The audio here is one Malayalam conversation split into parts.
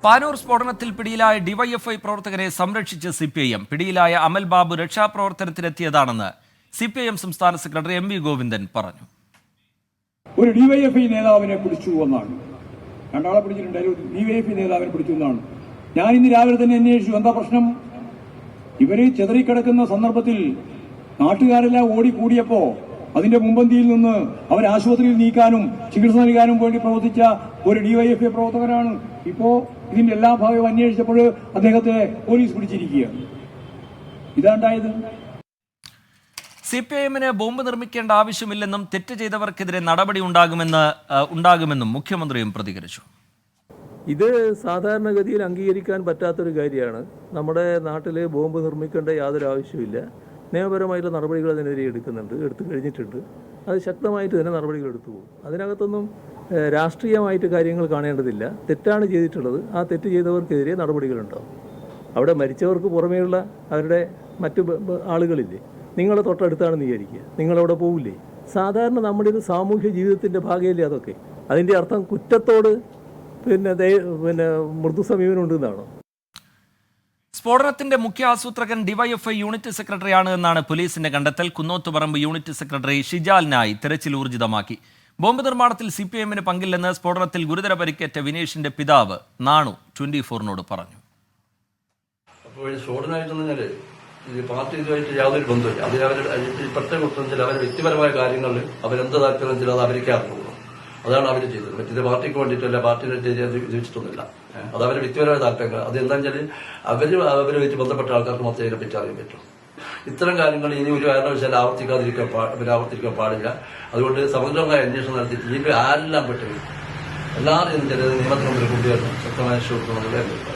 പാനൂർ സ്ഫോടനത്തിൽ പിടിയിലായ ഡിവൈഎഫ്ഐ പ്രവർത്തകരെ സംരക്ഷിച്ച് സിപിഐഎം. പിടിയിലായ അമൽ ബാബു രക്ഷാപ്രവർത്തനത്തിനെത്തിയതാണെന്ന് സിപിഐഎം സംസ്ഥാന സെക്രട്ടറി എം വി ഗോവിന്ദൻ പറഞ്ഞു. ഒരു ഡിവൈഎഫ്ഐ നേതാവിനെ പിടിച്ചു എന്നാണ്, രണ്ടാളെ പിടിച്ചിട്ടുണ്ടായിരുന്നു. ഒരു ഡിവൈഎഫ്ഐ നേതാവിനെ പിടിച്ചു എന്നാണ്. ഞാൻ ഇന്ന് രാവിലെ തന്നെ അന്വേഷിച്ചു, എന്താ പ്രശ്നം. ഇവര് ചെതറിക്കിടക്കുന്ന സന്ദർഭത്തിൽ നാട്ടുകാരെല്ലാം ഓടിക്കൂടിയപ്പോ അതിന്റെ മുമ്പന്തിയിൽ നിന്ന് അവർ ആശുപത്രിയിൽ നീക്കാനും ചികിത്സ നൽകാനും വേണ്ടി പ്രവർത്തിച്ച ഒരു ഡിവൈഎഫ്ഐ പ്രവർത്തകനാണ്. ഇപ്പോ ഇതിന്റെ എല്ലാ ഭാഗവും അന്വേഷിച്ചപ്പോൾ അദ്ദേഹത്തെ പോലീസ് പിടിച്ചിരിക്കുകയാണ്. ഇതാണ്ടായത്. സിപിഐഎമ്മിന് ബോംബ് നിർമ്മിക്കേണ്ട ആവശ്യമില്ലെന്നും തെറ്റ് ചെയ്തവർക്കെതിരെ നടപടി ഉണ്ടാകുമെന്നും മുഖ്യമന്ത്രിയും പ്രതികരിച്ചു. ഇത് സാധാരണഗതിയിൽ അംഗീകരിക്കാൻ പറ്റാത്തൊരു കാര്യമാണ്. നമ്മുടെ നാട്ടിൽ ബോംബ് നിർമ്മിക്കേണ്ട യാതൊരു ആവശ്യമില്ല. നിയമപരമായിട്ടുള്ള നടപടികൾ അതിനെതിരെ എടുത്തു കഴിഞ്ഞിട്ടുണ്ട്. അത് ശക്തമായിട്ട് തന്നെ നടപടികൾ എടുത്തു പോകും. അതിനകത്തൊന്നും രാഷ്ട്രീയമായിട്ട് കാര്യങ്ങൾ കാണേണ്ടതില്ല. തെറ്റാണ് ചെയ്തിട്ടുള്ളത്, ആ തെറ്റ് ചെയ്തവർക്കെതിരെ നടപടികളുണ്ടാവും. അവിടെ മരിച്ചവർക്ക് പുറമേയുള്ള അവരുടെ മറ്റു ആളുകളില്ലേ, നിങ്ങളെ തൊട്ടടുത്താണെന്ന് വിചാരിക്കുക, നിങ്ങളവിടെ പോവില്ലേ? സാധാരണ നമ്മുടെ ഒരു സാമൂഹ്യ ജീവിതത്തിൻ്റെ ഭാഗമല്ലേ അതൊക്കെ. അതിൻ്റെ അർത്ഥം കുറ്റത്തോട് പിന്നെ മൃദു സമീപനം ഉണ്ടെന്നാണോ? സ്ഫോടനത്തിന്റെ മുഖ്യ ആസൂത്രകൻ ഡിവൈഎഫ്ഐ യൂണിറ്റ് സെക്രട്ടറിയാണ് എന്നാണ് പോലീസിന്റെ കണ്ടെത്തൽ. കുന്നോത്തുപറമ്പ് യൂണിറ്റ് സെക്രട്ടറി ഷിജാലിനായി തെരച്ചിൽ ഊർജിതമാക്കി. ബോംബ് നിർമ്മാണത്തിൽ സിപിഐഎമ്മിന് പങ്കില്ലെന്ന് സ്ഫോടനത്തിൽ ഗുരുതര പരിക്കേറ്റ വിനേഷിന്റെ പിതാവ് നാണു 24-നോട് പറഞ്ഞു. അപ്പോൾ പാർട്ടി ഇതുമായിട്ട് യാതൊരു ബന്ധമില്ല. അതിൽ പ്രത്യേക കുറ്റത്തിൽ അവരുടെ വ്യക്തിപരമായ കാര്യങ്ങളിൽ അവരെന്ത് താല്പര്യം ചില അത് അവർക്ക് അറിഞ്ഞുള്ളൂ. അതാണ് അവർ ചെയ്തത്. മറ്റേ പാർട്ടിക്ക് വേണ്ടിയിട്ടല്ല, പാർട്ടിയുടെ ജീവിച്ചിട്ടൊന്നുമില്ല. അത് അവരുടെ വ്യക്തിപരമായ താല്പര്യങ്ങൾ. അത് എന്താണെന്ന് വെച്ചാൽ അവരുമായിട്ട് ബന്ധപ്പെട്ട ആൾക്കാർക്ക് മാത്രമേ ഇതിനെ പറ്റി അറിയാൻ പറ്റും. ഇത്തരം കാര്യങ്ങൾ ഇനി ഒരു കാരണവശാലും ആവർത്തിക്കാൻ പാടില്ല. അതുകൊണ്ട് സമഗ്രമായ അന്വേഷണം നടത്തിയിട്ട് ഇതിൽ ആരെല്ലാം പെട്ടത് എല്ലാവരും ചിലത് നിയമത്തിന് മുമ്പിൽ കൊണ്ടുവരണം, ശക്തമായ ശിക്ഷ.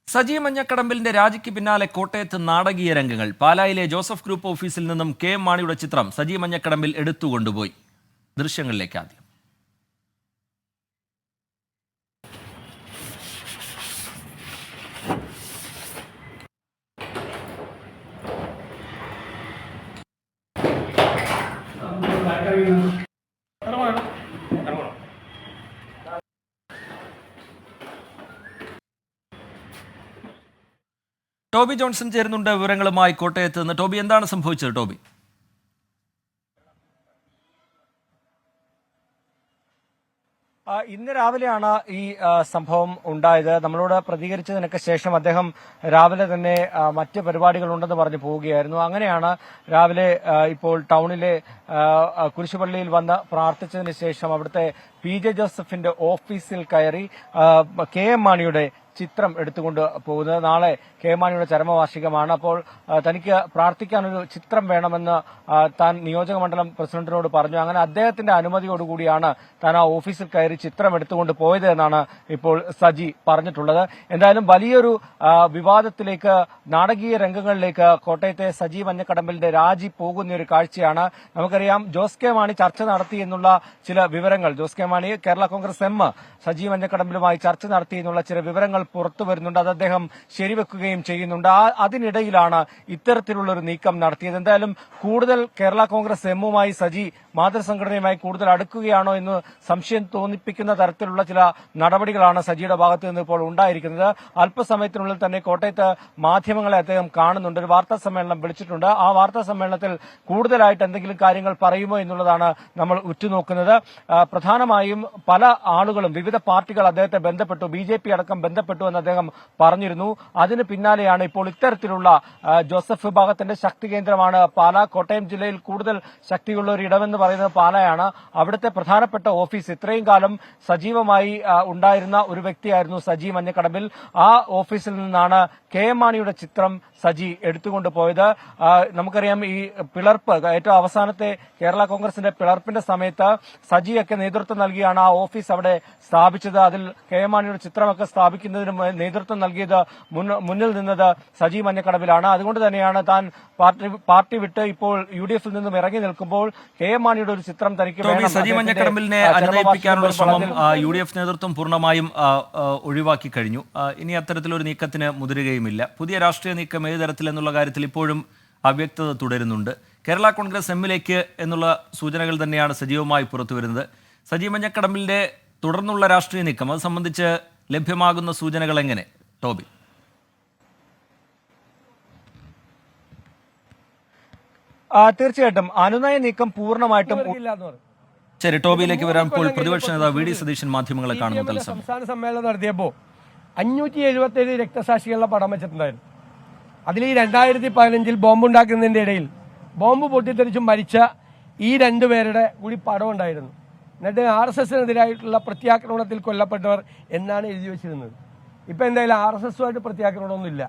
സജി മഞ്ഞക്കടമ്പിലിന്റെ രാജിക്ക് പിന്നാലെ കോട്ടയത്ത് നാടകീയ രംഗങ്ങൾ. പാലായിലെ ജോസഫ് ഗ്രൂപ്പ് ഓഫീസിൽ നിന്നും കെ എം മാണിയുടെ ചിത്രം സജി മഞ്ഞക്കടമ്പിൽ എടുത്തുകൊണ്ടുപോയി. ദൃശ്യങ്ങളിലേക്ക് ആദ്യം. ടോബി ജോൺസൺ ചേരുന്നുണ്ട് വിവരങ്ങളുമായി കോട്ടയത്ത് നിന്ന്. ടോബി, എന്താണ് സംഭവിച്ചത്? ടോബി, ഇന്ന് രാവിലെയാണ് ഈ സംഭവം ഉണ്ടായത്. നമ്മളോട് പ്രതികരിച്ചതിനൊക്കെ ശേഷം അദ്ദേഹം രാവിലെ തന്നെ മറ്റ് പരിപാടികളുണ്ടെന്ന് പറഞ്ഞ് പോവുകയായിരുന്നു. അങ്ങനെയാണ് രാവിലെ ഇപ്പോൾ ടൗണിലെ കുരിശുപള്ളിയിൽ വന്ന് പ്രാർത്ഥിച്ചതിന് ശേഷം അവിടുത്തെ PJ ജോസഫിന്റെ ഓഫീസിൽ കയറി കെ എം മാണിയുടെ ചിത്രം എടുത്തുകൊണ്ട് പോകുന്നത്. നാളെ കെ എം മാണിയുടെ ചരമവാർഷികമാണ്. അപ്പോൾ തനിക്ക് പ്രാർത്ഥിക്കാനൊരു ചിത്രം വേണമെന്ന് താൻ നിയോജക മണ്ഡലം പ്രസിഡന്റിനോട് പറഞ്ഞു. അങ്ങനെ അദ്ദേഹത്തിന്റെ അനുമതിയോടുകൂടിയാണ് താൻ ആ ഓഫീസിൽ കയറി ചിത്രം എടുത്തുകൊണ്ട് പോയത് എന്നാണ് ഇപ്പോൾ സജി പറഞ്ഞിട്ടുള്ളത്. എന്തായാലും വലിയൊരു വിവാദത്തിലേക്ക്, നാടകീയ രംഗങ്ങളിലേക്ക് കോട്ടയത്തെ സജി മഞ്ഞക്കടമ്പിലിന്റെ രാജി പോകുന്ന ഒരു കാഴ്ചയാണ്. നമുക്കറിയാം, ജോസ് കെ മാണി ചർച്ച നടത്തി എന്നുള്ള ചില വിവരങ്ങൾ, ജോസ് കെ മാണി കേരള കോൺഗ്രസ് എം സജി മഞ്ഞക്കടമ്പിലുമായി ചർച്ച നടത്തി എന്നുള്ള ചില വിവരങ്ങൾ പുറത്തു വരുന്നുണ്ട്. അത് അദ്ദേഹം ശരിവെക്കുകയും ചെയ്യുന്നുണ്ട്. അതിനിടയിലാണ് ഇത്തരത്തിലുള്ളൊരു നീക്കം നടത്തിയത്. എന്തായാലും കൂടുതൽ കേരള കോൺഗ്രസ് എമ്മുമായി സജി മാതൃസംഘടനയുമായി കൂടുതൽ അടുക്കുകയാണോ എന്ന് സംശയം തോന്നിപ്പിക്കുന്ന തരത്തിലുള്ള ചില നടപടികളാണ് സജിയുടെ ഭാഗത്ത് നിന്ന് ഇപ്പോൾ ഉണ്ടായിരിക്കുന്നത്. അല്പസമയത്തിനുള്ളിൽ തന്നെ കോട്ടയത്ത് മാധ്യമങ്ങളെ അദ്ദേഹം കാണുന്നുണ്ട്. ഒരു വാർത്താ സമ്മേളനം വിളിച്ചിട്ടുണ്ട്. ആ വാർത്താ സമ്മേളനത്തിൽ കൂടുതലായിട്ട് എന്തെങ്കിലും കാര്യങ്ങൾ പറയുമോ എന്നുള്ളതാണ് നമ്മൾ ഉറ്റുനോക്കുന്നത്. പ്രധാനമായും പല ആളുകളും, വിവിധ പാർട്ടികൾ അദ്ദേഹത്തെ ബന്ധപ്പെട്ടു, BJP അടക്കം ബന്ധപ്പെട്ടു എന്ന് അദ്ദേഹം പറഞ്ഞിരുന്നു. അതിന് പിന്നാലെയാണ് ഇപ്പോൾ ഇത്തരത്തിലുള്ള ജോസഫ് വിഭാഗത്തിന്റെ ശക്തി കേന്ദ്രമാണ് പാലാ. കോട്ടയം ജില്ലയിൽ കൂടുതൽ ശക്തിയുള്ള ഒരു ഇടമെന്ന് പറയുന്നത് പാലായാണ്. അവിടുത്തെ പ്രധാനപ്പെട്ട ഓഫീസ്, ഇത്രയും കാലം സജീവമായി ഉണ്ടായിരുന്ന ഒരു വ്യക്തിയായിരുന്നു സജി മഞ്ഞക്കടമ്പിൽ. ആ ഓഫീസിൽ നിന്നാണ് കെ എം മാണിയുടെ ചിത്രം സജി എടുത്തുകൊണ്ട് പോയത്. നമുക്കറിയാം, ഈ പിളർപ്പ്, ഏറ്റവും അവസാനത്തെ കേരള കോൺഗ്രസിന്റെ പിളർപ്പിന്റെ സമയത്ത് സജിയൊക്കെ നേതൃത്വം നൽകിയാണ് ആ ഓഫീസ് അവിടെ സ്ഥാപിച്ചത്. അതിൽ കെ എം മാണിയുടെ ചിത്രമൊക്കെ സ്ഥാപിക്കുന്നതിന് നേതൃത്വം നൽകിയത്, മുന്നിൽ നിന്നത് സജി മഞ്ഞക്കടമ്പിലാണ്. അതുകൊണ്ട് തന്നെയാണ് താൻ പാർട്ടി വിട്ട് ഇപ്പോൾ UDF-ൽ നിന്നും ഇറങ്ങി നിൽക്കുമ്പോൾ കെ എം മാണിയുടെ ഒരു ചിത്രം തനിക്ക് വേണം. സജി മഞ്ഞക്കടമ്പിലിനെ അനുനയിപ്പിക്കാനുള്ള ശ്രമം UDF നേതൃത്വം പൂർണ്ണമായും ഒഴിവാക്കി കഴിഞ്ഞു. ഇനി അത്തരത്തിലൊരു നീക്കത്തിന് മുതിരുകയുമില്ല. പുതിയ രാഷ്ട്രീയ നീക്കം ഏത് തരത്തിലെന്നുള്ള കാര്യത്തിൽ ഇപ്പോഴും അവ്യക്തത തുടരുന്നുണ്ട്. കേരള കോൺഗ്രസ് എമ്മിലേക്ക് എന്നുള്ള സൂചനകൾ തന്നെയാണ് സജീവമായി പുറത്തുവരുന്നത്. സജി മഞ്ഞക്കടമ്പിലിന്റെ തുടർന്നുള്ള രാഷ്ട്രീയ നീക്കം അത് സംബന്ധിച്ച് ലഭ്യമാകുന്ന സൂചനകൾ എങ്ങനെ ടോബി? തീർച്ചയായിട്ടും അനുനയ നീക്കം പൂർണ്ണമായിട്ടും ശരി, ടോബിയിലേക്ക് വരാൻ. ഇപ്പോൾ പ്രതിപക്ഷ നേതാവ് വി ഡി സതീശൻ മാധ്യമങ്ങളെ കാണുന്നു തത്സമയം. സംസ്ഥാന സമ്മേളനം നടത്തിയപ്പോൾ 577 രക്തസാക്ഷികളുടെ പടം വെച്ചിട്ടുണ്ടായിരുന്നു. അതിൽ ഈ 2015 ബോംബുണ്ടാക്കുന്നതിന്റെ ഇടയിൽ ബോംബ് പൊട്ടിത്തെറിച്ചും മരിച്ച ഈ രണ്ടുപേരുടെ കൂടി പടം ഉണ്ടായിരുന്നു. എന്നിട്ട് RSSനെതിരായിട്ടുള്ള പ്രത്യാക്രമണത്തിൽ കൊല്ലപ്പെട്ടവർ എന്നാണ് എഴുതി വെച്ചിരുന്നത്. ഇപ്പം എന്തായാലും RSSുമായിട്ട് പ്രത്യാക്രമണമൊന്നുമില്ല.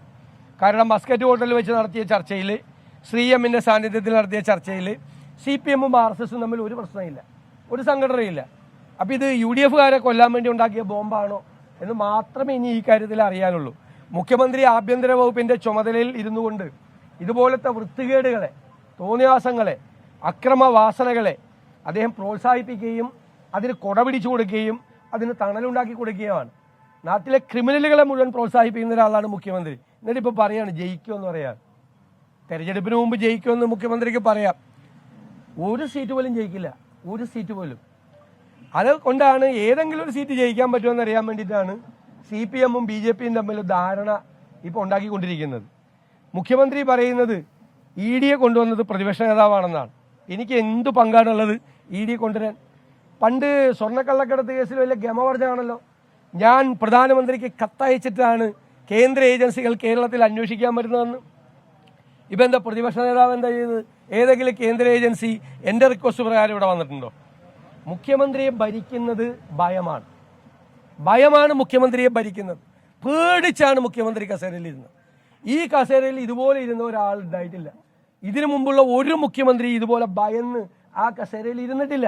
കാരണം മസ്കറ്റ് ഹോട്ടലിൽ വെച്ച് നടത്തിയ ചർച്ചയിൽ, ശ്രീ എമ്മിൻ്റെ സാന്നിധ്യത്തിൽ നടത്തിയ ചർച്ചയിൽ CPMഉം RSSും തമ്മിൽ ഒരു പ്രശ്നമില്ല, ഒരു സംഘടനയില്ല. അപ്പം ഇത് UDFകാരെ കൊല്ലാൻ വേണ്ടി ഉണ്ടാക്കിയ ബോംബാണോ എന്ന് മാത്രമേ ഇനി ഈ കാര്യത്തിൽ അറിയാനുള്ളൂ. മുഖ്യമന്ത്രി ആഭ്യന്തര വകുപ്പിൻ്റെ ചുമതലയിൽ ഇരുന്നു കൊണ്ട് ഇതുപോലത്തെ വൃത്തികേടുകളെ, തോന്നിയാസങ്ങളെ, അക്രമവാസനകളെ അദ്ദേഹം പ്രോത്സാഹിപ്പിക്കുകയും അതിന് കൊടപിടിച്ചു കൊടുക്കുകയും അതിന് തണലുണ്ടാക്കി കൊടുക്കുകയുമാണ്. നാട്ടിലെ ക്രിമിനലുകളെ മുഴുവൻ പ്രോത്സാഹിപ്പിക്കുന്ന ഒരാളാണ് മുഖ്യമന്ത്രി. എന്നിട്ട് ഇപ്പോൾ പറയാണ് ജയിക്കുമെന്ന് പറയാം. തെരഞ്ഞെടുപ്പിന് മുമ്പ് ജയിക്കുമെന്ന് മുഖ്യമന്ത്രിക്ക് പറയാം. ഒരു സീറ്റ് പോലും ജയിക്കില്ല, ഒരു സീറ്റ് പോലും. അതുകൊണ്ടാണ് ഏതെങ്കിലും ഒരു സീറ്റ് ജയിക്കാൻ പറ്റുമെന്ന് അറിയാൻ വേണ്ടിയിട്ടാണ് CPMഉം BJPയും തമ്മിൽ ധാരണ ഇപ്പോൾ ഉണ്ടാക്കിക്കൊണ്ടിരിക്കുന്നത്. മുഖ്യമന്ത്രി പറയുന്നത് ED കൊണ്ടുവന്നത് പ്രതിപക്ഷ നേതാവാണെന്നാണ്. എനിക്ക് എന്ത് പങ്കാണുള്ളത് ED കൊണ്ടുവരാൻ? പണ്ട് സ്വർണ്ണക്കള്ളക്കടത്ത് കേസിൽ വലിയ ഗമവർജമാണല്ലോ. ഞാൻ പ്രധാനമന്ത്രിക്ക് കത്തയച്ചിട്ടാണ് കേന്ദ്ര ഏജൻസികൾ കേരളത്തിൽ അന്വേഷിക്കാൻ വരുന്നതെന്ന്. ഇപ്പം എന്താ പ്രതിപക്ഷ നേതാവ് എന്താ ചെയ്തത്? ഏതെങ്കിലും കേന്ദ്ര ഏജൻസി എൻ്റെ റിക്വസ്റ്റ് പ്രകാരം ഇവിടെ വന്നിട്ടുണ്ടോ? മുഖ്യമന്ത്രിയെ ഭരിക്കുന്നത് ഭയമാണ്. ഭയമാണ് മുഖ്യമന്ത്രിയെ ഭരിക്കുന്നത്. പേടിച്ചാണ് മുഖ്യമന്ത്രി കസേരയിൽ ഇരുന്നത്. ഈ കസേരയിൽ ഇതുപോലെ ഇരുന്ന ഒരാൾ ഉണ്ടായിട്ടില്ല. ഇതിനു മുമ്പുള്ള ഒരു മുഖ്യമന്ത്രി ഇതുപോലെ ഭയന്ന് ആ കസേരയിൽ ഇരുന്നിട്ടില്ല.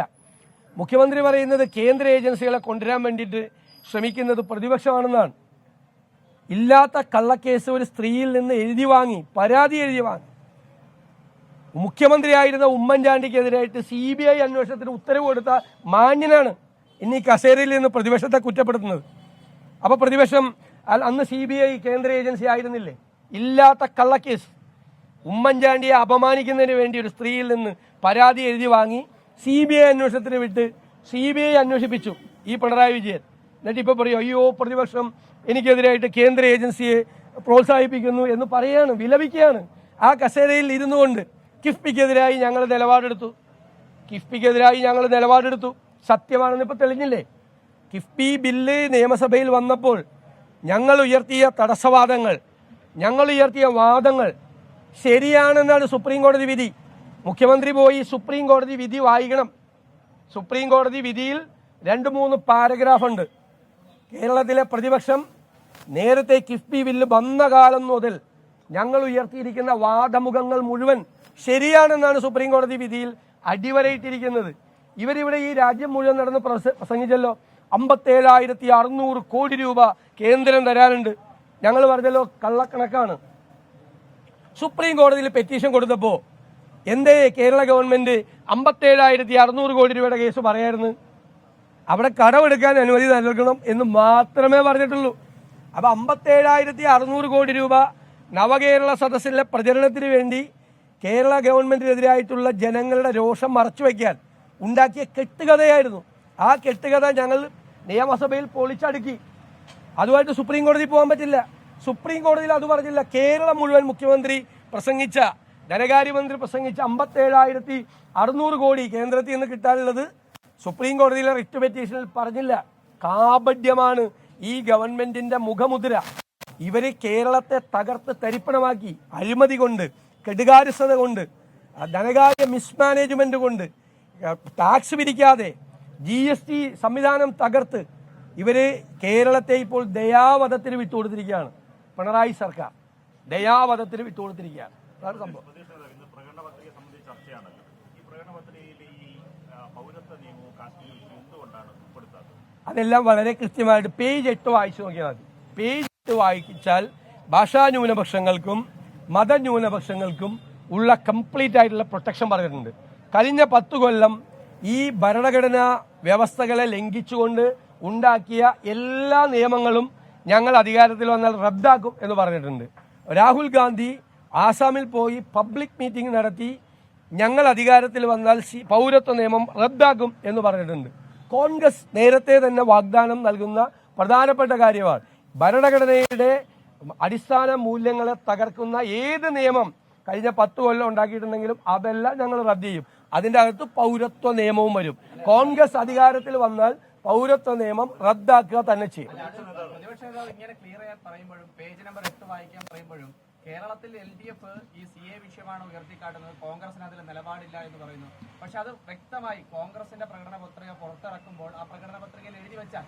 മുഖ്യമന്ത്രി പറയുന്നത് കേന്ദ്ര ഏജൻസികളെ കൊണ്ടുവരാൻ വേണ്ടിയിട്ട് ശ്രമിക്കുന്നത് പ്രതിപക്ഷമാണെന്നാണ്. ഇല്ലാത്ത കള്ളക്കേസ് ഒരു സ്ത്രീയിൽ നിന്ന് എഴുതി വാങ്ങി, പരാതി എഴുതി വാങ്ങി. മുഖ്യമന്ത്രിയായിരുന്ന ഉമ്മൻചാണ്ടിക്കെതിരായിട്ട് CBI അന്വേഷണത്തിന് ഉത്തരവ് കൊടുത്ത മാന്യനാണ് ഇന്ന് ഈ കസേരയിൽ നിന്ന് പ്രതിപക്ഷത്തെ കുറ്റപ്പെടുത്തുന്നത്. അപ്പോൾ പ്രതിപക്ഷം അന്ന് CBI കേന്ദ്ര ഏജൻസി ആയിരുന്നില്ലേ? ഇല്ലാത്ത കള്ളക്കേസ് ഉമ്മൻചാണ്ടിയെ അപമാനിക്കുന്നതിന് വേണ്ടി ഒരു സ്ത്രീയിൽ നിന്ന് പരാതി എഴുതി വാങ്ങി CBI അന്വേഷണത്തിന് വിട്ട് CBI അന്വേഷിപ്പിച്ചു ഈ പിണറായി വിജയൻ. എന്നിട്ട് ഇപ്പോൾ പറയും അയ്യോ പ്രതിപക്ഷം എനിക്കെതിരായിട്ട് കേന്ദ്ര ഏജൻസിയെ പ്രോത്സാഹിപ്പിക്കുന്നു എന്ന് പറയാണ്, വിലപിക്കുകയാണ്. ആ കസേരയിൽ ഇരുന്നു കൊണ്ട് കിഫ്ബിക്കെതിരായി ഞങ്ങൾ നിലപാടെടുത്തു. സത്യമാണെന്ന് ഇപ്പോൾ തെളിഞ്ഞില്ലേ? കിഫ്ബി ബില്ല് നിയമസഭയിൽ വന്നപ്പോൾ ഞങ്ങൾ ഉയർത്തിയ തടസ്സവാദങ്ങൾ, ഞങ്ങൾ ഉയർത്തിയ വാദങ്ങൾ ശരിയാണെന്നാണ് സുപ്രീം കോടതി വിധി. മുഖ്യമന്ത്രി പോയി സുപ്രീം കോടതി വിധി വായിക്കണം. സുപ്രീം കോടതി വിധിയിൽ 2-3 പാരഗ്രാഫ് ഉണ്ട്. കേരളത്തിലെ പ്രതിപക്ഷം നേരത്തെ കിഫ്ബി ബില്ല് വന്ന കാലം മുതൽ ഞങ്ങൾ ഉയർത്തിയിരിക്കുന്ന വാദമുഖങ്ങൾ മുഴുവൻ ശരിയാണെന്നാണ് സുപ്രീം കോടതി വിധിയിൽ അടിവരയിട്ടിരിക്കുന്നത്. ഇവരിവിടെ ഈ രാജ്യം മുഴുവൻ നടന്ന് പ്രസംഗിച്ചല്ലോ, 57,600 കോടി രൂപ കേന്ദ്രം തരാനുണ്ട്. ഞങ്ങൾ പറഞ്ഞല്ലോ കള്ളക്കണക്കാണ്. സുപ്രീം കോടതിയിൽ പെറ്റീഷൻ കൊടുത്തപ്പോൾ എന്തേ കേരള ഗവൺമെന്റ് 57,600 കോടി രൂപയുടെ കേസ് പറയായിരുന്നു? അവിടെ കടമെടുക്കാൻ അനുമതി നൽകണം എന്ന് മാത്രമേ പറഞ്ഞിട്ടുള്ളൂ. അപ്പോൾ 57,600 കോടി രൂപ നവകേരള സദസ്സിലെ പ്രചരണത്തിന് വേണ്ടി കേരള ഗവൺമെന്റിനെതിരായിട്ടുള്ള ജനങ്ങളുടെ രോഷം മറച്ചുവെക്കാൻ ഉണ്ടാക്കിയ കെട്ടുകഥയായിരുന്നു. ആ കെട്ടുകഥ ഞങ്ങൾ നിയമസഭയിൽ പൊളിച്ചടുക്കി. അതുമായിട്ട് സുപ്രീം കോടതി പോകാൻ പറ്റില്ല. സുപ്രീം കോടതിയിൽ അത് പറഞ്ഞില്ല. കേരളം മുഴുവൻ മുഖ്യമന്ത്രി പ്രസംഗിച്ച, ധനകാര്യമന്ത്രി പ്രസംഗിച്ച 57,600 കോടി കേന്ദ്രത്തിൽ നിന്ന് കിട്ടാനുള്ളത് സുപ്രീം കോടതിയിലെ റിറ്റ് പെറ്റീഷനിൽ പറഞ്ഞില്ല. കാപഢ്യമാണ് ഈ ഗവൺമെന്റിന്റെ മുഖമുദ്ര. ഇവര് കേരളത്തെ തകർത്ത് തരിപ്പണമാക്കി. അഴിമതി കൊണ്ട്, കെടുകാര്യസ്ഥത കൊണ്ട്, ധനകാര്യ മിസ്മാനേജ്മെന്റ് കൊണ്ട്, ടാക്സ് പിരിക്കാതെ GST സംവിധാനം തകർത്ത് ഇവര് കേരളത്തെ ഇപ്പോൾ ദയാവധത്തിന് വിട്ടുകൊടുത്തിരിക്കുകയാണ്. പിണറായി സർക്കാർ ദയാവധത്തിന് വിട്ടുകൊടുത്തിരിക്കുകയാണ്. അതാണ് സംഭവം. അതെല്ലാം വളരെ കൃത്യമായിട്ട് പേജ് 8 വായിച്ചു നോക്കിയാൽ മതി. പേജ് 8 വായിച്ചാൽ ഭാഷാ ന്യൂനപക്ഷങ്ങൾക്കും മതന്യൂനപക്ഷങ്ങൾക്കും ഉള്ള കംപ്ലീറ്റ് ആയിട്ടുള്ള പ്രൊട്ടക്ഷൻ പറഞ്ഞിട്ടുണ്ട്. കഴിഞ്ഞ 10 കൊല്ലം ഈ ഭരണഘടനാ വ്യവസ്ഥകളെ ലംഘിച്ചുകൊണ്ട് ഉണ്ടാക്കിയ എല്ലാ നിയമങ്ങളും ഞങ്ങൾ അധികാരത്തിൽ വന്നാൽ റദ്ദാക്കും എന്ന് പറഞ്ഞിട്ടുണ്ട്. രാഹുൽ ഗാന്ധി ആസാമിൽ പോയി പബ്ലിക് മീറ്റിംഗ് നടത്തി ഞങ്ങൾ അധികാരത്തിൽ വന്നാൽ പൗരത്വ നിയമം റദ്ദാക്കും എന്ന് പറഞ്ഞിട്ടുണ്ട്. കോൺഗ്രസ് നേരത്തെ തന്നെ വാഗ്ദാനം നൽകുന്ന പ്രധാനപ്പെട്ട കാര്യമാണ്. ഭരണഘടനയുടെ അടിസ്ഥാന മൂല്യങ്ങളെ തകർക്കുന്ന ഏത് നിയമം കഴിഞ്ഞ 10 കൊല്ലം ഉണ്ടാക്കിയിട്ടുണ്ടെങ്കിലും അതെല്ലാം ഞങ്ങൾ റദ്ദ് ചെയ്യും. അതിന്റെ അകത്ത് പൗരത്വ നിയമവും വരും. കോൺഗ്രസ് അധികാരത്തിൽ വന്നാൽ പൗരത്വ നിയമം റദ്ദാക്കുക തന്നെ ചെയ്യും. പ്രതിപക്ഷ നേതാവ് ഇങ്ങനെ ക്ലിയർ ചെയ്യാൻ പറയുമ്പോഴും പേജ് നമ്പർ 8 വായിക്കാൻ പറയുമ്പോഴും കേരളത്തിൽ LDF ഈ CA വിഷയമാണ് ഉയർത്തിക്കാട്ടുന്നത്, കോൺഗ്രസിന് അതിൽ നിലപാടില്ല എന്ന് പറയുന്നു. പക്ഷെ അത് വ്യക്തമായി കോൺഗ്രസിന്റെ പ്രകടന പത്രിക പുറത്തിറക്കുമ്പോൾ ആ പ്രകടന പത്രികയിൽ എഴുതി വെച്ചാൽ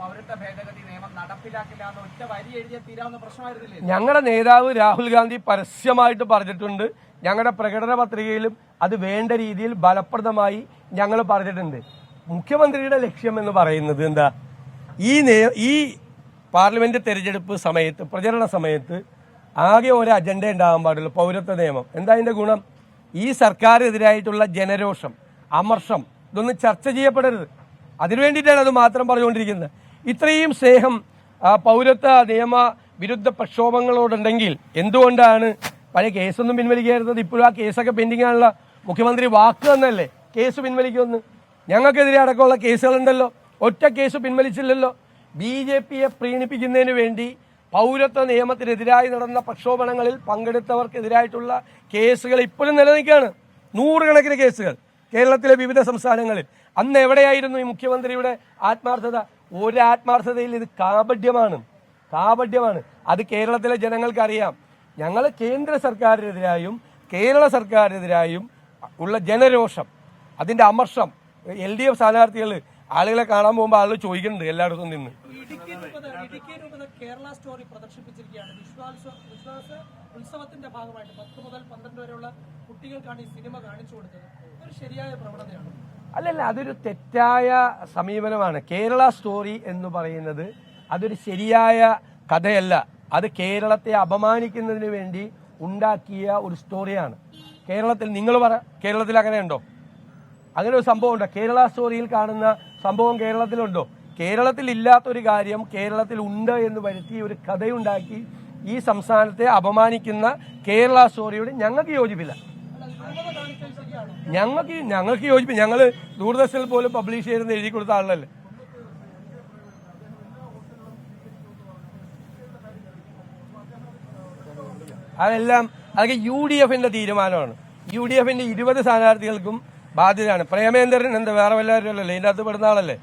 പൗരത്വ ഭേദഗതി നിയമം നടപ്പിലാക്കില്ല എന്ന് ഒറ്റ വരി എഴുതിയ തീരാവുന്ന പ്രശ്നമായിരുന്നില്ലേ? ഞങ്ങളുടെ നേതാവ് രാഹുൽ ഗാന്ധി പരസ്യമായിട്ട് പറഞ്ഞിട്ടുണ്ട്. ഞങ്ങളുടെ പ്രകടന പത്രികയിലും അത് വേണ്ട രീതിയിൽ ഫലപ്രദമായി ഞങ്ങൾ പറഞ്ഞിട്ടുണ്ട്. മുഖ്യമന്ത്രിയുടെ ലക്ഷ്യം എന്ന് പറയുന്നത് എന്താ? ഈ പാർലമെന്റ് തെരഞ്ഞെടുപ്പ് സമയത്ത്, പ്രചരണ സമയത്ത് ആകെ ഒരു അജണ്ട ഉണ്ടാകാൻ പാടുള്ളൂ, പൗരത്വ നിയമം. എന്താ അതിന്റെ ഗുണം? ഈ സർക്കാരിനെതിരായിട്ടുള്ള ജനരോഷം, അമർഷം ഇതൊന്നും ചർച്ച ചെയ്യപ്പെടരുത്. അതിനുവേണ്ടിയിട്ടാണ് അത് മാത്രം പറഞ്ഞുകൊണ്ടിരിക്കുന്നത്. ഇത്രയും സ്നേഹം പൗരത്വ നിയമ വിരുദ്ധ പ്രക്ഷോഭങ്ങളോടുണ്ടെങ്കിൽ എന്തുകൊണ്ടാണ് പഴയ കേസൊന്നും പിൻവലിക്കായിരുന്നത്? ഇപ്പോഴും ആ കേസൊക്കെ പെൻഡിംഗ് ആണല്ലോ. മുഖ്യമന്ത്രി വാക്ക് തന്നല്ലേ കേസ് പിൻവലിക്കുമെന്ന്. ഞങ്ങൾക്കെതിരെ അടക്കമുള്ള കേസുകളുണ്ടല്ലോ, ഒറ്റ കേസ് പിൻവലിച്ചില്ലല്ലോ. BJPയെ പ്രീണിപ്പിക്കുന്നതിന് വേണ്ടി പൗരത്വ നിയമത്തിനെതിരായി നടന്ന പ്രക്ഷോഭങ്ങളിൽ പങ്കെടുത്തവർക്കെതിരായിട്ടുള്ള കേസുകൾ ഇപ്പോഴും നിലനിൽക്കുകയാണ്. 100 കണക്കിന് കേസുകൾ കേരളത്തിലെ വിവിധ സംസ്ഥാനങ്ങളിൽ. അന്ന് എവിടെയായിരുന്നു ഈ മുഖ്യമന്ത്രിയുടെ ആത്മാർത്ഥത? ഒരു ആത്മാർത്ഥതയിൽ ഇത് കാപഢ്യമാണ്. അത് കേരളത്തിലെ ജനങ്ങൾക്ക് അറിയാം. ഞങ്ങൾ കേന്ദ്ര സർക്കാരിനെതിരായും കേരള സർക്കാരിനെതിരായും ഉള്ള ജനരോഷം, അതിന്റെ അമർഷം, LDF സ്ഥാനാർത്ഥികൾ ആളുകളെ കാണാൻ പോകുമ്പോൾ ആളുകൾ ചോദിക്കുന്നുണ്ട് എല്ലായിടത്തും നിന്ന്. ഇടുക്കി രൂപത കേരള സ്റ്റോറി പ്രദർശിപ്പിച്ചിരിക്കുകയാണ്. വിശ്വാസ ഉത്സവത്തിന്റെ ഭാഗമായിട്ട് 10 മുതൽ 12 വരെയുള്ള കുട്ടികൾക്കാണ് ഈ സിനിമ കാണിച്ചു കൊടുത്തത്. ഒരു ശരിയായ പ്രവണതയാണ്? അല്ലല്ല, അതൊരു തെറ്റായ സമീപനമാണ്. കേരള സ്റ്റോറി എന്ന് പറയുന്നത് അതൊരു ശരിയായ കഥയല്ല. അത് കേരളത്തെ അപമാനിക്കുന്നതിന് വേണ്ടി ഉണ്ടാക്കിയ ഒരു സ്റ്റോറിയാണ്. കേരളത്തിൽ നിങ്ങൾ കേരളത്തിൽ അങ്ങനെയുണ്ടോ? അങ്ങനെ ഒരു സംഭവം ഉണ്ടോ? കേരള സ്റ്റോറിയിൽ കാണുന്ന സംഭവം കേരളത്തിലുണ്ടോ? കേരളത്തിൽ ഇല്ലാത്തൊരു കാര്യം കേരളത്തിൽ ഉണ്ട് എന്ന് വരുത്തി ഒരു കഥയുണ്ടാക്കി ഈ സംസ്ഥാനത്തെ അപമാനിക്കുന്ന കേരള സ്റ്റോറിയോട് ഞങ്ങൾക്ക് യോജിപ്പില്ല. ഞങ്ങൾക്ക് യോജിപ്പില്ല. ഞങ്ങൾ ദൂരദർശനിൽ പോലും പബ്ലിഷ് ചെയ്തെന്ന് എഴുതി കൊടുത്ത ആളല്ലേ. അതൊക്കെ UDFന്റെ തീരുമാനമാണ്. UDFന്റെ 20 സ്ഥാനാർത്ഥികൾക്കും ബാധ്യതയാണ്. പ്രേമേന്ദ്രൻ എന്താ വേറെ വല്ലവരും അല്ലല്ലേ, ഇതിൻ്റെ അകത്ത് പെടുന്ന ആളല്ലേ.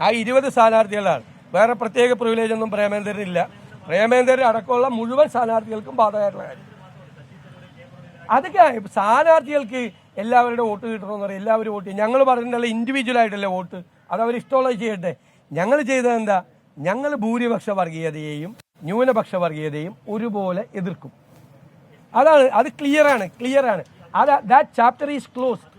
ആ 20 സ്ഥാനാർത്ഥികളാണ്. വേറെ പ്രത്യേക പ്രിവിലേജ് ഒന്നും പ്രേമേന്ദ്രനില്ല. പ്രേമേന്ദ്രൻ അടക്കമുള്ള മുഴുവൻ സ്ഥാനാർത്ഥികൾക്കും ബാധകമായിട്ടുള്ള കാര്യം. അതൊക്കെ സ്ഥാനാർത്ഥികൾക്ക് എല്ലാവരുടെ വോട്ട് കിട്ടണമെന്ന് പറയും. എല്ലാവരും വോട്ട് ചെയ്യും. ഞങ്ങൾ പറഞ്ഞിട്ടുള്ള ഇൻഡിവിജ്വൽ ആയിട്ടല്ലേ വോട്ട്, അത് അവർ ഇഷ്ടമുള്ളത് ചെയ്യട്ടെ. ഞങ്ങൾ ചെയ്തത് എന്താ? ഞങ്ങൾ ഭൂരിപക്ഷ വർഗീയതയെയും ന്യൂനപക്ഷ വർഗീയതയും ഒരുപോലെ എതിർക്കും. അതാണ്, അത് ക്ലിയറാണ്. That chapter is closed.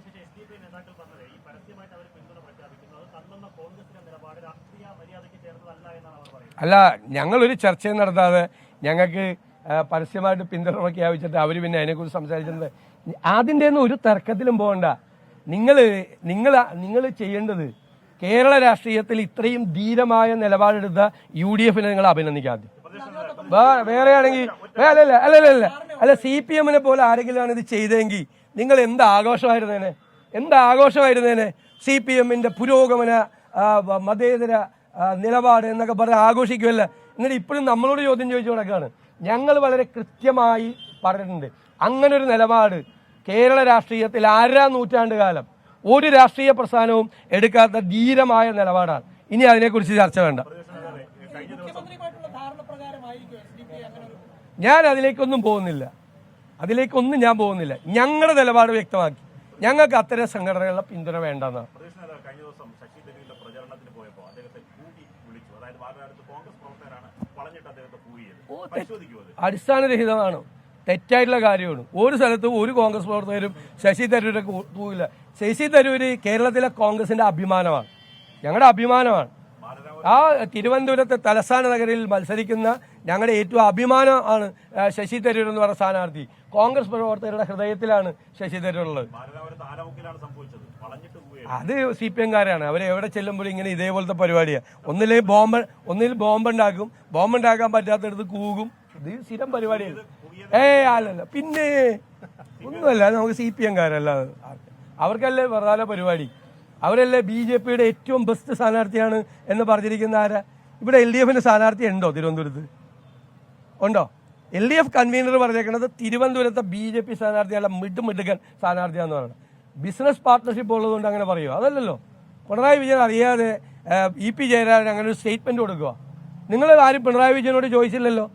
അല്ല, ഞങ്ങളൊരു ചർച്ചയും നടത്താതെ ഞങ്ങൾക്ക് പരസ്യമായിട്ട് പിന്തുണ പ്രഖ്യാപിച്ചിട്ട് അവർ പിന്നെ അതിനെക്കുറിച്ച് സംസാരിച്ചിട്ടുണ്ട്. അതിൻ്റെ ഒന്നും ഒരു തർക്കത്തിലും പോകണ്ട. നിങ്ങൾ ചെയ്യേണ്ടത് കേരള രാഷ്ട്രീയത്തിൽ ഇത്രയും ധീരമായ നിലപാടെടുത്ത UDFനെ നിങ്ങൾ അഭിനന്ദിക്കാതെ. വേറെ ആണെങ്കിൽ അല്ല CPMനെ പോലെ ആരെങ്കിലുമാണ് ഇത് ചെയ്തതെങ്കിൽ നിങ്ങൾ എന്ത് ആഘോഷമായിരുന്നേനെ. CPMന്റെ പുരോഗമന മതേതര നിലപാട് എന്നൊക്കെ പറഞ്ഞ് ആഘോഷിക്കുമല്ല. എന്നിട്ട് ഇപ്പോഴും നമ്മളോട് ചോദ്യം ചോദിച്ചു നടക്കുകയാണ്. ഞങ്ങൾ വളരെ കൃത്യമായി പറഞ്ഞിട്ടുണ്ട്, അങ്ങനെ ഒരു നിലപാട് കേരള രാഷ്ട്രീയത്തിൽ 1/2 നൂറ്റാണ്ട് കാലം ഒരു രാഷ്ട്രീയ പ്രസ്ഥാനവും എടുക്കാത്ത ധീരമായ നിലപാടാണ്. ഇനി അതിനെക്കുറിച്ച് ചർച്ച വേണ്ട. ഞാൻ അതിലേക്കൊന്നും പോകുന്നില്ല. ഞങ്ങളുടെ നിലപാട് വ്യക്തമാക്കി. ഞങ്ങൾക്ക് അത്തരം സംഘടനകളുടെ പിന്തുണ വേണ്ടെന്നാണ്. അടിസ്ഥാനരഹിതമാണ്, തെറ്റായിട്ടുള്ള കാര്യമാണ്. ഒരു സ്ഥലത്തും ഒരു കോൺഗ്രസ് പ്രവർത്തകരും ശശി തരൂരെ പോവില്ല. ശശി തരൂര് കേരളത്തിലെ കോൺഗ്രസിന്റെ അഭിമാനമാണ്, ഞങ്ങളുടെ അഭിമാനമാണ്. ആ തിരുവനന്തപുരത്തെ തലസ്ഥാന നഗരിൽ മത്സരിക്കുന്ന ഞങ്ങളുടെ ഏറ്റവും അഭിമാനമാണ് ശശി തരൂർ എന്ന് പറഞ്ഞ സ്ഥാനാർത്ഥി. കോൺഗ്രസ് പ്രവർത്തകരുടെ ഹൃദയത്തിലാണ് ശശി തരൂരുള്ളത്. അത് CPMകാരാണ്. അവർ എവിടെ ചെല്ലുമ്പോഴും ഇങ്ങനെ ഇതേപോലത്തെ പരിപാടിയാണ്. ഒന്നിൽ ബോംബുണ്ടാക്കും, ബോംബുണ്ടാക്കാൻ പറ്റാത്തടത്ത് കൂകും. ഇത് സ്ഥിരം പരിപാടിയാണ്. അല്ലല്ല, പിന്നെ ഒന്നുമല്ല, നമുക്ക് CPMകാരല്ല, അവർക്കല്ലേ പ്രധാന പരിപാടി. അവരല്ലേ BJPയുടെ ഏറ്റവും ബെസ്റ്റ് സ്ഥാനാർത്ഥിയാണ് എന്ന് പറഞ്ഞിരിക്കുന്ന ആരാ? ഇവിടെ LDFന്റെ സ്ഥാനാർത്ഥി ഉണ്ടോ? തിരുവനന്തപുരത്ത് ഉണ്ടോ? LDF കൺവീനർ പറഞ്ഞേക്കുന്നത് തിരുവനന്തപുരത്തെ BJP സ്ഥാനാർത്ഥിയല്ല, മിടുക്കൻ സ്ഥാനാർത്ഥിയാന്ന് പറയുന്നത്. ബിസിനസ് പാർട്ട്ണർഷിപ്പ് ഉള്ളതുകൊണ്ട് അങ്ങനെ പറയുമോ? അതല്ലല്ലോ. പിണറായി വിജയൻ അറിയാതെ EP ജയരാജൻ അങ്ങനെ ഒരു സ്റ്റേറ്റ്മെന്റ് കൊടുക്കുക. നിങ്ങൾ ആരും പിണറായി വിജയനോട് ചോദിച്ചില്ലല്ലോ,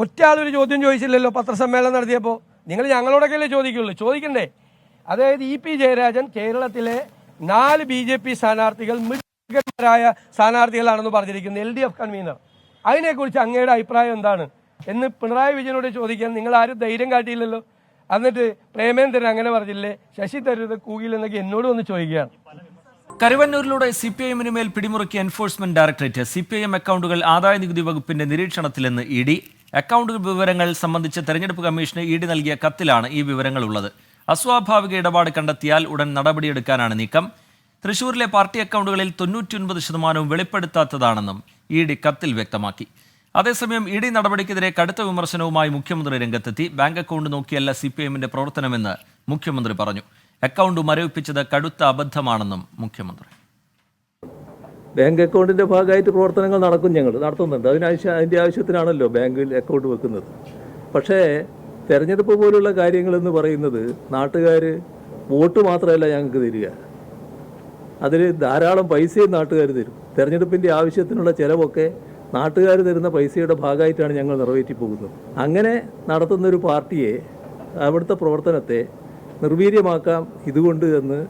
ഒറ്റ ആളൊരു ചോദ്യം ചോദിച്ചില്ലല്ലോ പത്രസമ്മേളനം നടത്തിയപ്പോൾ. നിങ്ങൾ ഞങ്ങളോടൊക്കെയല്ലേ ചോദിക്കുള്ളൂ, ചോദിക്കണ്ടേ? അതായത് EP ജയരാജൻ കേരളത്തിലെ 4 BJP സ്ഥാനാർത്ഥികൾ മിടുക്കന്മാരായ സ്ഥാനാർത്ഥികളാണെന്ന് പറഞ്ഞിരിക്കുന്നത് LDF കൺവീനർ. അതിനെക്കുറിച്ച് അങ്ങയുടെ അഭിപ്രായം എന്താണ് എന്ന് പിണറായി വിജയനോട് ചോദിക്കാൻ നിങ്ങൾ ആരും ധൈര്യം കാട്ടിയില്ലല്ലോ. എന്നിട്ട് പ്രേമേന്ദ്രൻ അങ്ങനെ പറഞ്ഞില്ലേ, ശശി തരൂർ കൂകിലെന്നൊക്കെ എന്നോട് വന്ന് ചോദിക്കുകയാണ്. കരുവന്നൂരിലൂടെ CPIഎമ്മിന് മേൽ പിടിമുറുക്കിയ എൻഫോഴ്സ്മെന്റ് ഡയറക്ടറേറ്റ്. CPIഎം അക്കൗണ്ടുകൾ ആദായനികുതി വകുപ്പിന്റെ നിരീക്ഷണത്തിലെന്ന് ED. അക്കൗണ്ട് വിവരങ്ങൾ സംബന്ധിച്ച് തെരഞ്ഞെടുപ്പ് കമ്മീഷന് ED നൽകിയ കത്തിലാണ് ഈ വിവരങ്ങൾ ഉള്ളത്. അസ്വാഭാവിക ഇടപാട് കണ്ടെത്തിയാൽ ഉടൻ നടപടിയെടുക്കാനാണ് നീക്കം. തൃശൂരിലെ പാർട്ടി അക്കൗണ്ടുകളിൽ 99% വെളിപ്പെടുത്താത്തതാണെന്നും ED കത്തിൽ വ്യക്തമാക്കി. അതേസമയം ED നടപടിക്കെതിരെ കടുത്ത വിമർശനവുമായി മുഖ്യമന്ത്രി രംഗത്തെത്തി. ബാങ്ക് അക്കൗണ്ട് നോക്കിയല്ല CPIഎമ്മിന്റെ പ്രവർത്തനമെന്ന് മുഖ്യമന്ത്രി പറഞ്ഞു. അക്കൗണ്ട് മരവിപ്പിച്ചത് കടുത്ത അബദ്ധമാണെന്നും മുഖ്യമന്ത്രി. ബാങ്ക് അക്കൗണ്ടിൻ്റെ ഭാഗമായിട്ട് പ്രവർത്തനങ്ങൾ നടത്തുന്നുണ്ട്. അതിൻ്റെ ആവശ്യത്തിനാണല്ലോ ബാങ്കിൽ അക്കൗണ്ട് വെക്കുന്നത്. പക്ഷേ തെരഞ്ഞെടുപ്പ് പോലുള്ള കാര്യങ്ങളെന്ന് പറയുന്നത് നാട്ടുകാർ വോട്ട് മാത്രമല്ല ഞങ്ങൾക്ക് തരിക, അതിൽ ധാരാളം പൈസയും നാട്ടുകാർ തരും. തെരഞ്ഞെടുപ്പിൻ്റെ ആവശ്യത്തിനുള്ള ചിലവൊക്കെ നാട്ടുകാർ തരുന്ന പൈസയുടെ ഭാഗമായിട്ടാണ് ഞങ്ങൾ നിറവേറ്റി പോകുന്നത്. അങ്ങനെ നടത്തുന്നൊരു പാർട്ടിയെ, അവിടുത്തെ പ്രവർത്തനത്തെ നിർവീര്യമാക്കാം ഇതുകൊണ്ട് എന്ന്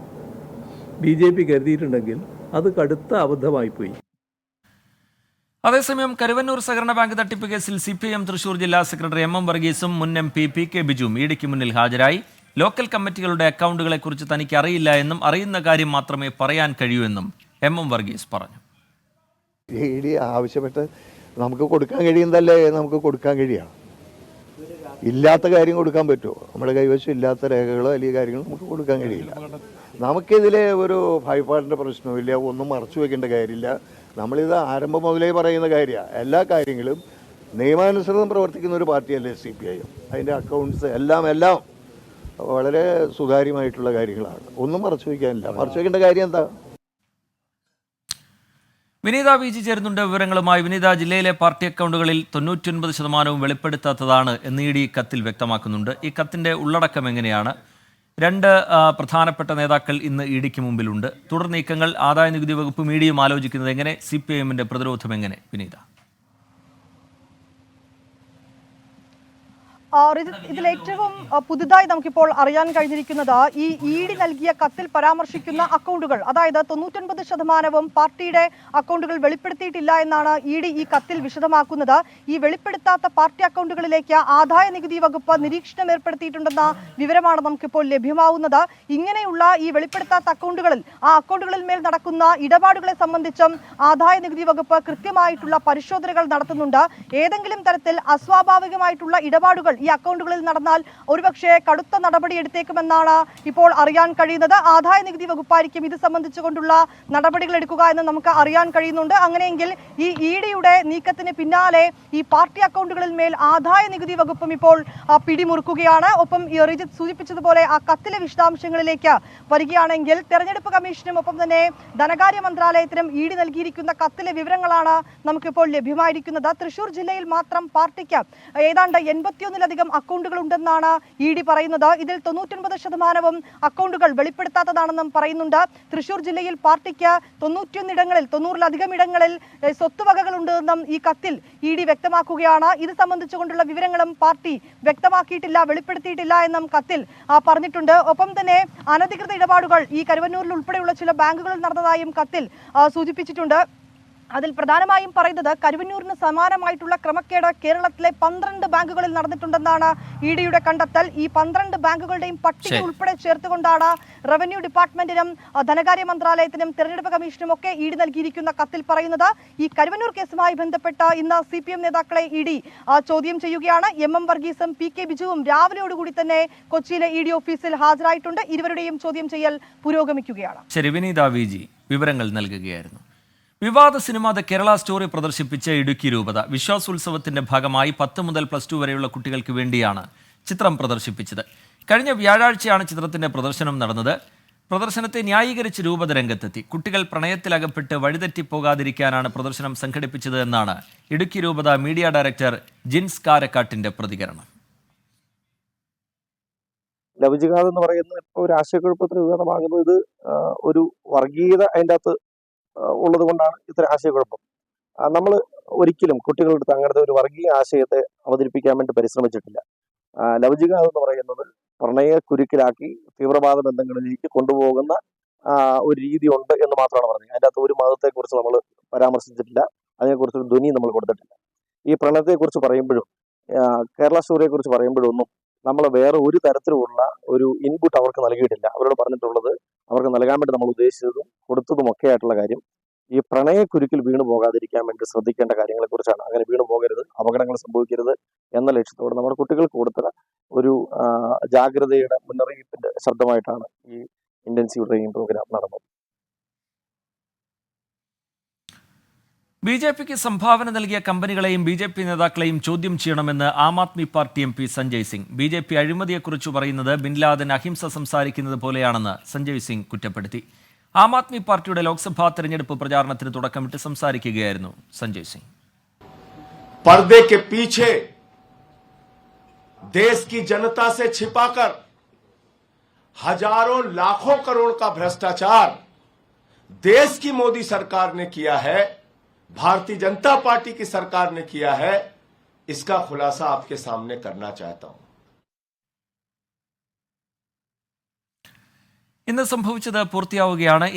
BJP കരുതിയിട്ടുണ്ടെങ്കിൽ അത് കടുത്ത അബദ്ധമായിപ്പോയി. അതേസമയം കരുവന്നൂർ സഹകരണ ബാങ്ക് തട്ടിപ്പ് കേസിൽ CPIഎം തൃശൂർ ജില്ലാ സെക്രട്ടറി MM വർഗീസും മുൻ MP PK ബിജുവും EDക്ക് മുന്നിൽ ഹാജരായി. ലോക്കൽ കമ്മിറ്റികളുടെ അക്കൗണ്ടുകളെക്കുറിച്ച് തനിക്ക് അറിയില്ല എന്നും അറിയുന്ന കാര്യം മാത്രമേ പറയാൻ കഴിയൂ എന്നും MM വർഗീസ് പറഞ്ഞു. ED ആവശ്യപ്പെട്ട് നമുക്ക് കൊടുക്കാൻ കഴിയുന്നതല്ലേ നമുക്ക് കൊടുക്കാൻ കഴിയുക. ഇല്ലാത്ത കാര്യം കൊടുക്കാൻ പറ്റുമോ? നമ്മുടെ കൈവശം ഇല്ലാത്ത രേഖകളോ അല്ലെങ്കിൽ കാര്യങ്ങളോ നമുക്ക് കൊടുക്കാൻ കഴിയില്ല. നമുക്കിതിലെ ഒരു ഭയപ്പാടിൻ്റെ പ്രശ്നമില്ല, ഒന്നും മറച്ചു വെക്കേണ്ട കാര്യമില്ല. നമ്മളിത് ആരംഭം മുതലേ പറയുന്ന കാര്യമാണ്. എല്ലാ കാര്യങ്ങളും നിയമാനുസൃതം പ്രവർത്തിക്കുന്ന ഒരു പാർട്ടിയല്ലേ CPIഎം. അതിൻ്റെ അക്കൗണ്ട്സ് എല്ലാം വളരെ സുതാര്യമായിട്ടുള്ള കാര്യങ്ങളാണ്. ഒന്നും മറച്ചു വയ്ക്കാനില്ല. മറച്ചു വയ്ക്കേണ്ട കാര്യം എന്താ? വിനീത VG ചേരുന്നുണ്ട് വിവരങ്ങളുമായി. വിനീത, ജില്ലയിലെ പാർട്ടി അക്കൗണ്ടുകളിൽ 99% വെളിപ്പെടുത്താത്തതാണ് എന്ന് ED കത്തിൽ വ്യക്തമാക്കുന്നുണ്ട്. ഈ കത്തിന്റെ ഉള്ളടക്കം എങ്ങനെയാണ്? 2 പ്രധാനപ്പെട്ട നേതാക്കൾ ഇന്ന് EDക്ക് മുമ്പിലുണ്ട്. തുടർ നീക്കങ്ങൾ ആദായനികുതി വകുപ്പും EDയും ആലോചിക്കുന്നത് എങ്ങനെ? CPIഎമ്മിന്റെ പ്രതിരോധം എങ്ങനെ? വിനീത. ഇതിൽ ഏറ്റവും പുതുതായി നമുക്കിപ്പോൾ അറിയാൻ കഴിഞ്ഞിരിക്കുന്നത് ഈ ED നൽകിയ കത്തിൽ പരാമർശിക്കുന്ന അക്കൗണ്ടുകൾ, അതായത് 99% പാർട്ടിയുടെ അക്കൗണ്ടുകൾ വെളിപ്പെടുത്തിയിട്ടില്ല എന്നാണ് ED ഈ കത്തിൽ വിശദമാക്കുന്നത്. ഈ വെളിപ്പെടുത്താത്ത പാർട്ടി അക്കൗണ്ടുകളിലേക്ക് ആദായ നികുതി വകുപ്പ് നിരീക്ഷണം ഏർപ്പെടുത്തിയിട്ടുണ്ടെന്ന വിവരമാണ് നമുക്കിപ്പോൾ ലഭ്യമാവുന്നത്. ഇങ്ങനെയുള്ള ഈ വെളിപ്പെടുത്താത്ത അക്കൗണ്ടുകളിൽ അക്കൗണ്ടുകളിൽ മേൽ നടക്കുന്ന ഇടപാടുകളെ സംബന്ധിച്ചും ആദായ നികുതി വകുപ്പ് കൃത്യമായിട്ടുള്ള പരിശോധനകൾ നടത്തുന്നുണ്ട്. ഏതെങ്കിലും തരത്തിൽ അസ്വാഭാവികമായിട്ടുള്ള ഇടപാടുകൾ ഈ അക്കൗണ്ടുകളിൽ നടന്നാൽ ഒരുപക്ഷെ കടുത്ത നടപടി എടുത്തേക്കുമെന്നാണ് ഇപ്പോൾ അറിയാൻ കഴിയുന്നത്. ആദായ നികുതി വകുപ്പായിരിക്കും ഇത് സംബന്ധിച്ചുകൊണ്ടുള്ള നടപടികൾ എടുക്കുക എന്ന് നമുക്ക് അറിയാൻ കഴിയുന്നുണ്ട്. അങ്ങനെയെങ്കിൽ ഈ EDയുടെ നീക്കത്തിന് പിന്നാലെ ഈ പാർട്ടി അക്കൗണ്ടുകളിൽ മേൽ ആദായ നികുതി വകുപ്പും ഇപ്പോൾ പിടിമുറുക്കുകയാണ്. ഒപ്പം റിജിത്ത് സൂചിപ്പിച്ചതുപോലെ ആ കത്തിലെ വിശദാംശങ്ങളിലേക്ക് വരികയാണെങ്കിൽ തെരഞ്ഞെടുപ്പ് കമ്മീഷനും ഒപ്പം തന്നെ ധനകാര്യ മന്ത്രാലയത്തിനും ED നൽകിയിരിക്കുന്ന കത്തിലെ വിവരങ്ങളാണ് നമുക്കിപ്പോൾ ലഭ്യമായിരിക്കുന്നത്. തൃശൂർ ജില്ലയിൽ മാത്രം പാർട്ടിക്ക് ഏതാണ്ട് 81 അക്കൗണ്ടുകൾ ഉണ്ടെന്നാണ് ED പറയുന്നത്. ഇതിൽ 99% അക്കൗണ്ടുകൾ വെളിപ്പെടുത്താത്തതാണെന്നും പറയുന്നുണ്ട്. തൃശൂർ ജില്ലയിൽ പാർട്ടിക്ക് 91 ഇടങ്ങളിൽ സ്വത്തുവകകളുണ്ടെന്നും ഈ കത്തിൽ ED വ്യക്തമാക്കുകയാണ്. ഇത് സംബന്ധിച്ചുകൊണ്ടുള്ള വിവരങ്ങളും പാർട്ടി വ്യക്തമാക്കിയിട്ടില്ല, വെളിപ്പെടുത്തിയിട്ടില്ല എന്നും കത്തിൽ പറഞ്ഞിട്ടുണ്ട്. ഒപ്പം തന്നെ അനധികൃത ഇടപാടുകൾ ഈ കരുവന്നൂരിൽ ഉൾപ്പെടെയുള്ള ചില ബാങ്കുകളിൽ നടന്നതായും കത്തിൽ സൂചിപ്പിച്ചിട്ടുണ്ട്. അതിൽ പ്രധാനമായും പറയുന്നത് കരുവന്നൂരിന് സമാനമായിട്ടുള്ള ക്രമക്കേട് കേരളത്തിലെ 12 ബാങ്കുകളിൽ നടന്നിട്ടുണ്ടെന്നാണ് EDയുടെ കണ്ടെത്തൽ. ഈ 12 ബാങ്കുകളുടെയും പട്ടിക ഉൾപ്പെടെ ചേർത്തുകൊണ്ടാണ് റവന്യൂ ഡിപ്പാർട്ട്മെന്റിനും ധനകാര്യ മന്ത്രാലയത്തിനും തെരഞ്ഞെടുപ്പ് കമ്മീഷനും ഒക്കെ ED നൽകിയിരിക്കുന്ന കത്തിൽ പറയുന്നത്. ഈ കരുവന്നൂർ കേസുമായി ബന്ധപ്പെട്ട് ഇന്ന് CPM നേതാക്കളെ ED ചോദ്യം ചെയ്യുകയാണ്. MM വർഗീസും PK ബിജുവും രാവിലെയോടുകൂടി തന്നെ കൊച്ചിയിലെ ED ഓഫീസിൽ ഹാജരായിട്ടുണ്ട്. ഇരുവരുടെയും ചോദ്യം ചെയ്യൽ പുരോഗമിക്കുകയാണ്. ശരി, വിനീത VG വിവരങ്ങൾ നൽകുകയായിരുന്നു. വിവാദ സിനിമ ദ കേരള സ്റ്റോറി പ്രദർശിപ്പിച്ച ഇടുക്കി രൂപത വിശ്വാസോത്സവത്തിന്റെ ഭാഗമായി 10 മുതൽ +2 വരെയുള്ള കുട്ടികൾക്ക് വേണ്ടിയാണ് ചിത്രം പ്രദർശിപ്പിച്ചത്. കഴിഞ്ഞ വ്യാഴാഴ്ചയാണ് ചിത്രത്തിന്റെ പ്രദർശനം നടന്നത്. പ്രദർശനത്തെ ന്യായീകരിച്ച് രൂപത രംഗത്തെത്തി. കുട്ടികൾ പ്രണയത്തിലകപ്പെട്ട് വഴിതെറ്റിപ്പോകാതിരിക്കാനാണ് പ്രദർശനം സംഘടിപ്പിച്ചത് എന്നാണ് ഇടുക്കി രൂപത മീഡിയ ഡയറക്ടർ ജിൻസ് കാരക്കാട്ടിന്റെ പ്രതികരണം. ലവ്ജിഹാദ് എന്ന് പറയുന്നത് ഇപ്പോൾ ഒരു ആശയക്കുഴപ്പത്തിന് വിവാദമാകുന്നത് ഇത് ഒരു വർഗീയത അതിൻ്റെ അകത്ത് ഉള്ളത് കൊണ്ടാണ് ഇത്തരം ആശയക്കുഴപ്പം. നമ്മൾ ഒരിക്കലും കുട്ടികളുടെ അടുത്ത് അങ്ങനത്തെ ഒരു വർഗീയ ആശയത്തെ അവതരിപ്പിക്കാൻ വേണ്ടി പരിശ്രമിച്ചിട്ടില്ല. ലവ്ജിഹാദ് എന്ന് പറയുന്നത് പ്രണയക്കുരുക്കിലാക്കി തീവ്രവാദ ബന്ധങ്ങളിലേക്ക് കൊണ്ടുപോകുന്ന ഒരു രീതി ഉണ്ട് എന്ന് മാത്രമാണ് പറഞ്ഞത്. അതിൻ്റെ അകത്ത് ഒരു മതത്തെക്കുറിച്ച് നമ്മൾ പരാമർശിച്ചിട്ടില്ല, അതിനെക്കുറിച്ചൊരു ധ്വനി നമ്മൾ കൊടുത്തിട്ടില്ല. ഈ പ്രണയത്തെക്കുറിച്ച് പറയുമ്പോഴും കേരള സ്റ്റോറിയെക്കുറിച്ച് പറയുമ്പോഴും ഒന്നും നമ്മൾ വേറെ ഒരു തരത്തിലുള്ള ഒരു ഇൻപുട്ട് അവർക്ക് നൽകിയിട്ടില്ല. അവരോട് പറഞ്ഞിട്ടുള്ളത് അവർക്ക് നൽകാൻ വേണ്ടി നമ്മൾ ഉദ്ദേശിച്ചതും കൊടുത്തതും ഒക്കെ ആയിട്ടുള്ള കാര്യം ഈ പ്രണയക്കുരുക്കിൽ വീണു പോകാതിരിക്കാൻ വേണ്ടി ശ്രദ്ധിക്കേണ്ട കാര്യങ്ങളെക്കുറിച്ചാണ്. അങ്ങനെ വീണു പോകരുത്, അപകടങ്ങൾ സംഭവിക്കരുത് എന്ന ലക്ഷ്യത്തോടെ നമ്മുടെ കുട്ടികൾക്ക് കൊടുത്ത ഒരു ജാഗ്രതയുടെ മുന്നറിയിപ്പിന്റെ ശബ്ദമായിട്ടാണ് ഈ ഇന്റൻസീവ് ട്രെയിനിങ് പ്രോഗ്രാം നടന്നത്. ബി.ജെ.പിക്ക് സംഭാവന നൽകിയ കമ്പനികളെയും ബി.ജെ.പി നേതാക്കളെയും ചോദ്യം ചെയ്യണമെന്ന് Aam Aadmi party M P Sanjay Singh. BJP അഴിമതിയെക്കുറിച്ച് പറയുന്നത് ബിൻ ലാദൻ അഹിംസ സംസാരിക്കുന്നത് പോലെയാണെന്ന് സഞ്ജയ് സിംഗ് കുറ്റപ്പെടുത്തി. ആം ആദ്മി പാർട്ടിയുടെ ലോക്സഭാ തെരഞ്ഞെടുപ്പ് പ്രചാരണത്തിന് തുടക്കമിട്ട് സംസാരിക്കുകയായിരുന്നു സഞ്ജയ് സിംഗ്. पर्दे के पीछे देश की जनता से छिपाकर हजारों लाखों करोड़ का भ्रष्टाचार देश की मोदी सरकार ने किया है, भारतीय जनता पार्टी की सरकार ने किया है, इसका खुलासा आपके सामने करना चाहता हूं. ഇന്ന് സംഭവിച്ചത് പൂർത്തിയാവുകയാണ്.